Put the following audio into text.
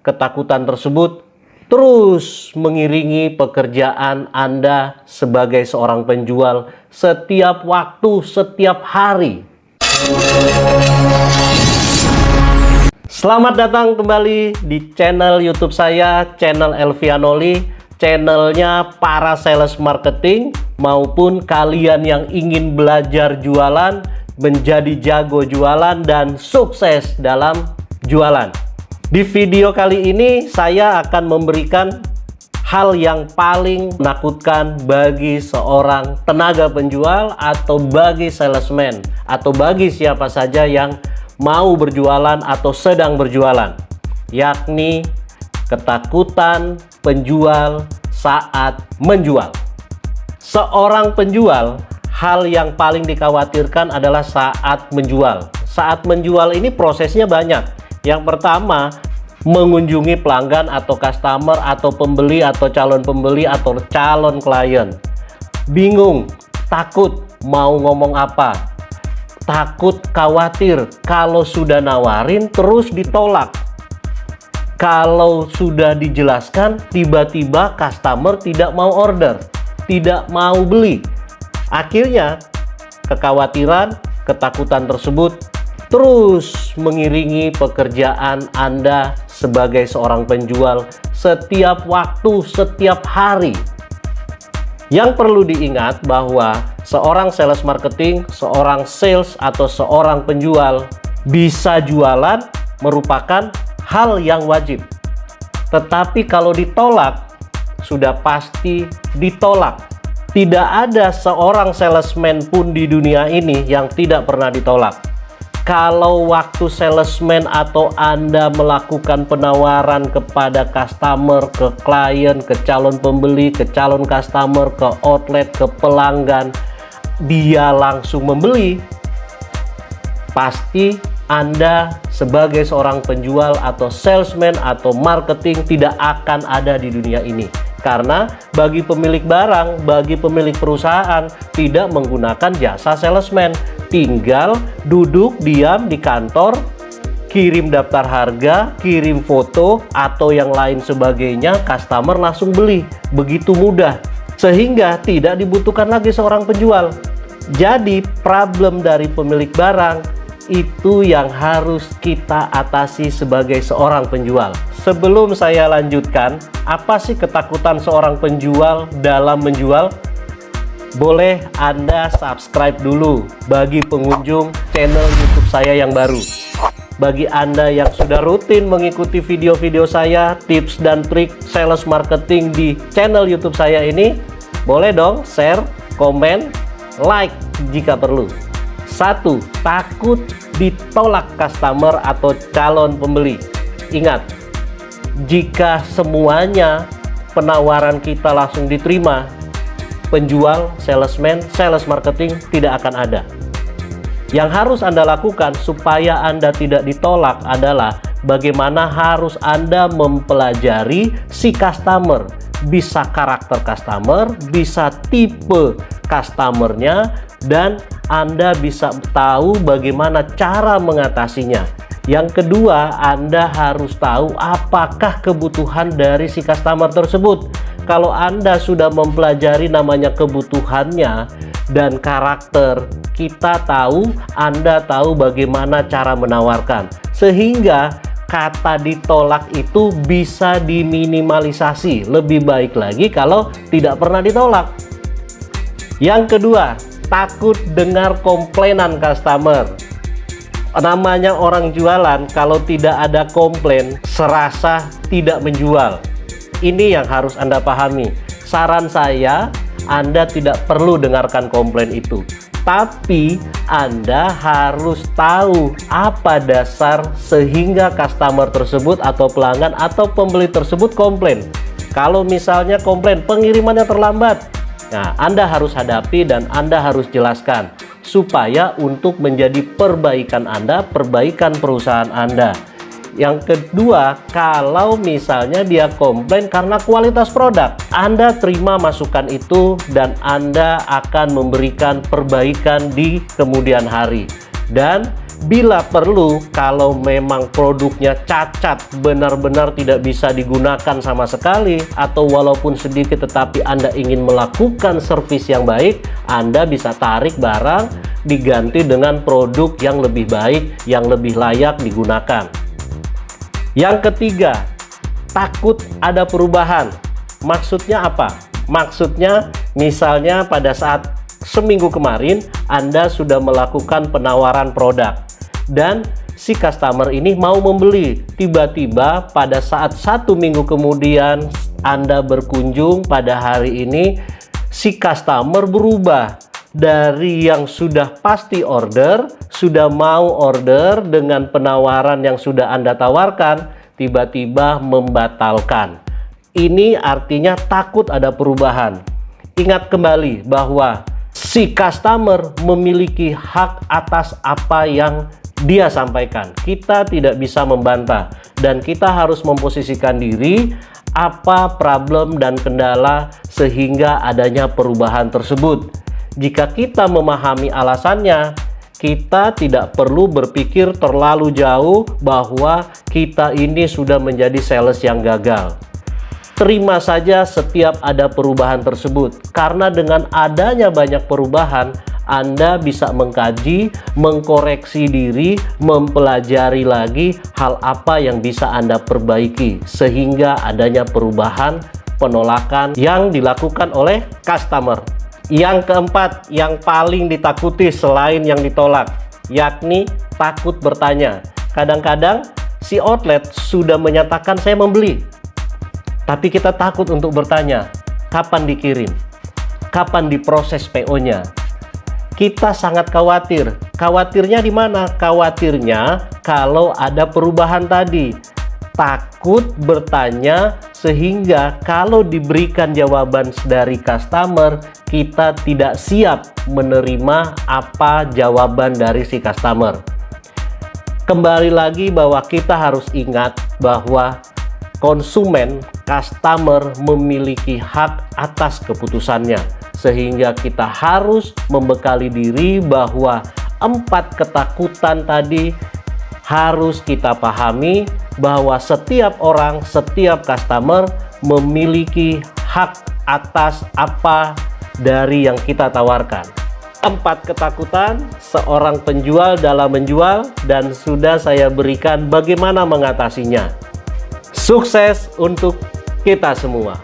ketakutan tersebut terus mengiringi pekerjaan Anda sebagai seorang penjual setiap waktu, setiap hari. Selamat datang kembali di channel YouTube saya, channel Elvianoli, channelnya para sales marketing maupun kalian yang ingin belajar jualan, menjadi jago jualan dan sukses dalam jualan. Di video kali ini saya akan memberikan hal yang paling menakutkan bagi seorang tenaga penjual atau bagi salesman atau bagi siapa saja yang mau berjualan atau sedang berjualan, yakni ketakutan penjual saat menjual. Seorang penjual, hal yang paling dikhawatirkan adalah saat menjual. Saat menjual ini prosesnya banyak. Yang pertama, mengunjungi pelanggan atau customer atau pembeli atau calon pembeli atau calon klien. Bingung, takut mau ngomong apa. Takut, khawatir kalau sudah nawarin terus ditolak. Kalau sudah dijelaskan, tiba-tiba customer tidak mau order, tidak mau beli. Akhirnya, kekhawatiran, ketakutan tersebut terus mengiringi pekerjaan Anda sebagai seorang penjual setiap waktu, setiap hari. Yang perlu diingat bahwa seorang sales marketing, seorang sales atau seorang penjual bisa jualan merupakan hal yang wajib. Tetapi kalau ditolak, sudah pasti ditolak. Tidak ada seorang salesman pun di dunia ini yang tidak pernah ditolak. Kalau waktu salesman atau Anda melakukan penawaran kepada customer, ke klien, ke calon pembeli, ke calon customer, ke outlet, ke pelanggan, dia langsung membeli, pasti Anda sebagai seorang penjual atau salesman atau marketing tidak akan ada di dunia ini. Karena bagi pemilik barang, bagi pemilik perusahaan tidak menggunakan jasa salesman. Tinggal duduk diam di kantor, kirim daftar harga, kirim foto atau yang lain sebagainya, customer langsung beli. Begitu mudah. Sehingga tidak dibutuhkan lagi seorang penjual. Jadi problem dari pemilik barang itu yang harus kita atasi sebagai seorang penjual. Sebelum saya lanjutkan, apa sih ketakutan seorang penjual dalam menjual? Boleh Anda subscribe dulu bagi pengunjung channel YouTube saya yang baru. Bagi Anda yang sudah rutin mengikuti video-video saya, tips dan trik sales marketing di channel YouTube saya ini, boleh dong share, komen, like jika perlu. 1. Takut ditolak customer atau calon pembeli. Ingat, jika semuanya penawaran kita langsung diterima, penjual, salesman, sales marketing tidak akan ada. Yang harus Anda lakukan supaya Anda tidak ditolak adalah bagaimana harus Anda mempelajari si customer. Bisa karakter customer, bisa tipe customernya, dan Anda bisa tahu bagaimana cara mengatasinya. Yang kedua, Anda harus tahu apakah kebutuhan dari si customer tersebut. Kalau Anda sudah mempelajari namanya kebutuhannya dan karakter, kita tahu, Anda tahu bagaimana cara menawarkan. Sehingga kata ditolak itu bisa diminimalisasi. Lebih baik lagi kalau tidak pernah ditolak. Yang kedua, takut dengar komplainan customer. Namanya orang jualan, kalau tidak ada komplain, serasa tidak menjual. Ini yang harus Anda pahami. Saran saya, Anda tidak perlu dengarkan komplain itu. Tapi Anda harus tahu apa dasar sehingga customer tersebut atau pelanggan atau pembeli tersebut komplain. Kalau misalnya komplain pengirimannya terlambat, nah Anda harus hadapi dan Anda harus jelaskan supaya untuk menjadi perbaikan Anda, perbaikan perusahaan Anda. Yang kedua, kalau misalnya dia komplain karena kualitas produk, Anda terima masukan itu dan Anda akan memberikan perbaikan di kemudian hari. Dan Bila perlu, kalau memang produknya cacat, benar-benar tidak bisa digunakan sama sekali, atau walaupun sedikit tetapi Anda ingin melakukan servis yang baik, Anda bisa tarik barang, diganti dengan produk yang lebih baik, yang lebih layak digunakan. Yang ketiga, takut ada perubahan. Maksudnya apa? Maksudnya misalnya pada saat seminggu kemarin Anda sudah melakukan penawaran produk dan si customer ini mau membeli. Tiba-tiba pada saat 1 minggu kemudian Anda berkunjung pada hari ini, si customer berubah dari yang sudah pasti order, sudah mau order dengan penawaran yang sudah Anda tawarkan, tiba-tiba membatalkan. Ini artinya takut ada perubahan. Ingat kembali bahwa si customer memiliki hak atas apa yang dia sampaikan. Kita tidak bisa membantah dan kita harus memposisikan diri apa problem dan kendala sehingga adanya perubahan tersebut. Jika kita memahami alasannya, kita tidak perlu berpikir terlalu jauh bahwa kita ini sudah menjadi sales yang gagal. Terima saja setiap ada perubahan tersebut, karena dengan adanya banyak perubahan, Anda bisa mengkaji, mengkoreksi diri, mempelajari lagi hal apa yang bisa Anda perbaiki, sehingga adanya perubahan penolakan yang dilakukan oleh customer. Yang keempat, yang paling ditakuti selain yang ditolak, yakni takut bertanya. Kadang-kadang si outlet sudah menyatakan saya membeli, tapi kita takut untuk bertanya, kapan dikirim? Kapan diproses PO-nya? Kita sangat khawatir. Khawatirnya di mana? Khawatirnya kalau ada perubahan tadi. Takut bertanya sehingga kalau diberikan jawaban dari customer, kita tidak siap menerima apa jawaban dari si customer. Kembali lagi bahwa kita harus ingat bahwa konsumen, customer memiliki hak atas keputusannya, sehingga kita harus membekali diri bahwa 4 ketakutan tadi harus kita pahami bahwa setiap orang, setiap customer memiliki hak atas apa dari yang kita tawarkan. 4 ketakutan seorang penjual dalam menjual dan sudah saya berikan bagaimana mengatasinya. Sukses untuk kita semua.